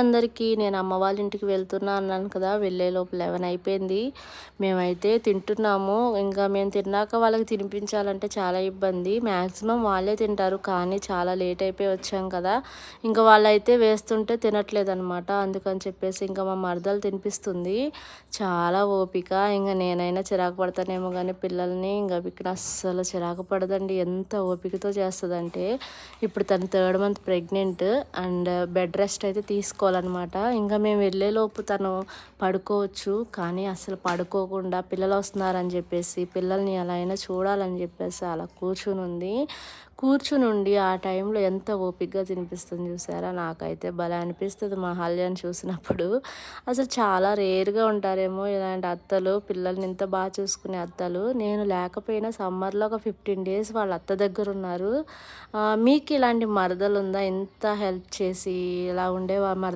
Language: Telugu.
అందరికీ నేను అమ్మ వాళ్ళ ఇంటికి వెళ్తున్నా అన్నాను కదా, వెళ్ళేలోపు 11 అయిపోయింది. మేమైతే తింటున్నాము. ఇంకా మేము తిన్నాక వాళ్ళకి తినిపించాలంటే చాలా ఇబ్బంది. మ్యాక్సిమం వాళ్ళే తింటారు, కానీ చాలా లేట్ అయిపోయి వచ్చాం కదా. ఇంకా వాళ్ళైతే వేస్తుంటే తినట్లేదనమాట. అందుకని చెప్పేసి ఇంకా మా మరదలు తినిపిస్తుంది. చాలా ఓపిక. ఇంకా నేనైనా చిరాకు పడతానేమో కానీ పిల్లల్ని ఇంకా విక్కిన అస్సలు చిరాకు పడదండి. ఎంత ఓపికతో చేస్తుందంటే, ఇప్పుడు తను 3rd month pregnant and bed rest అయితే తీసుకోవాలన్నమాట. ఇంకా మేము వెళ్ళేలోపు తను పడుకోవచ్చు, కానీ అసలు పడుకోకుండా పిల్లలు వస్తున్నారని చెప్పేసి పిల్లల్ని ఎలా అయినా చూడాలని చెప్పేసి అలా కూర్చునుండి ఆ టైంలో ఎంత ఓపికగా తినిపిస్తుంది చూసారా. నాకైతే భలే అనిపిస్తుంది మహల్యాన్ని చూసినప్పుడు. అసలు చాలా రేర్గా ఉంటారేమో ఇలాంటి అత్తలు, పిల్లల్ని ఇంత బాగా చూసుకునే అత్తలు. నేను లేకపోయినా సమ్మర్లో ఒక 15 డేస్ వాళ్ళ అత్త దగ్గర ఉన్నారు. మీకు ఇలాంటి మరదలు ఉందా, ఇంత హెల్ప్ చేసి ఇలా ఉండే